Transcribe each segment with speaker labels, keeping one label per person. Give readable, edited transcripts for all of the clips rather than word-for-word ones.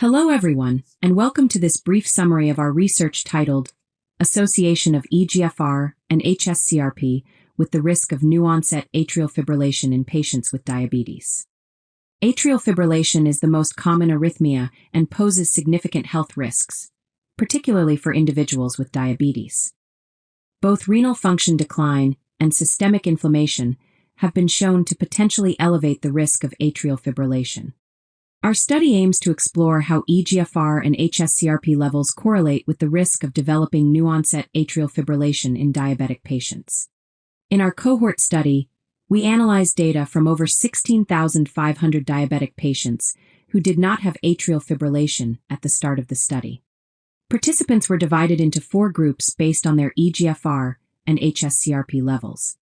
Speaker 1: Hello everyone, and welcome to this brief summary of our research titled Association of eGFR and hs-CRP with the Risk of New-Onset Atrial Fibrillation in Patients with Diabetes. Atrial fibrillation is the most common arrhythmia and poses significant health risks, particularly for individuals with diabetes. Both renal function decline and systemic inflammation have been shown to potentially elevate the risk of atrial fibrillation. Our study aims to explore how eGFR and hs-CRP levels correlate with the risk of developing new-onset atrial fibrillation in diabetic patients. In our cohort study, we analyzed data from over 16,500 diabetic patients who did not have atrial fibrillation at the start of the study. Participants were divided into 4 groups based on their eGFR and hs-CRP levels.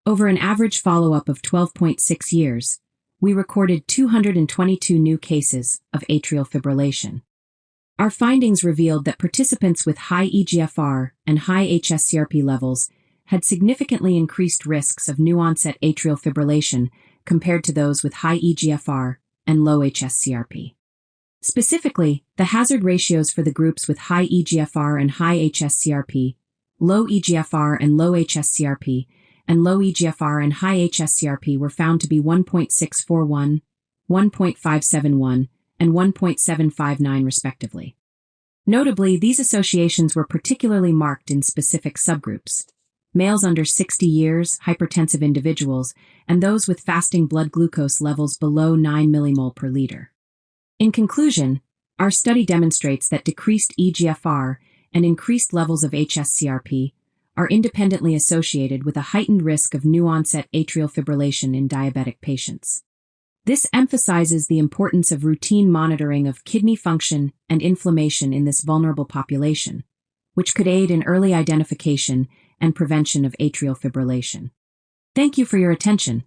Speaker 1: Over an average follow-up of 12.6 years, we recorded 222 new cases of atrial fibrillation. Our findings revealed that participants with high eGFR and high hs-CRP levels had significantly increased risks of new-onset atrial fibrillation compared to those with high eGFR and low hs-CRP. Specifically, the hazard ratios for the groups with high eGFR and high hs-CRP, low eGFR and low hs-CRP, and low eGFR and high hs-CRP were found to be 1.641, 1.571, and 1.759 respectively. Notably, these associations were particularly marked in specific subgroups: males under 60 years, hypertensive individuals, and those with fasting blood glucose levels below 9 millimole per liter. In conclusion, our study demonstrates that decreased eGFR and increased levels of hs-CRP are independently associated with a heightened risk of new-onset atrial fibrillation in diabetic patients. This emphasizes the importance of routine monitoring of kidney function and inflammation in this vulnerable population, which could aid in early identification and prevention of atrial fibrillation. Thank you for your attention.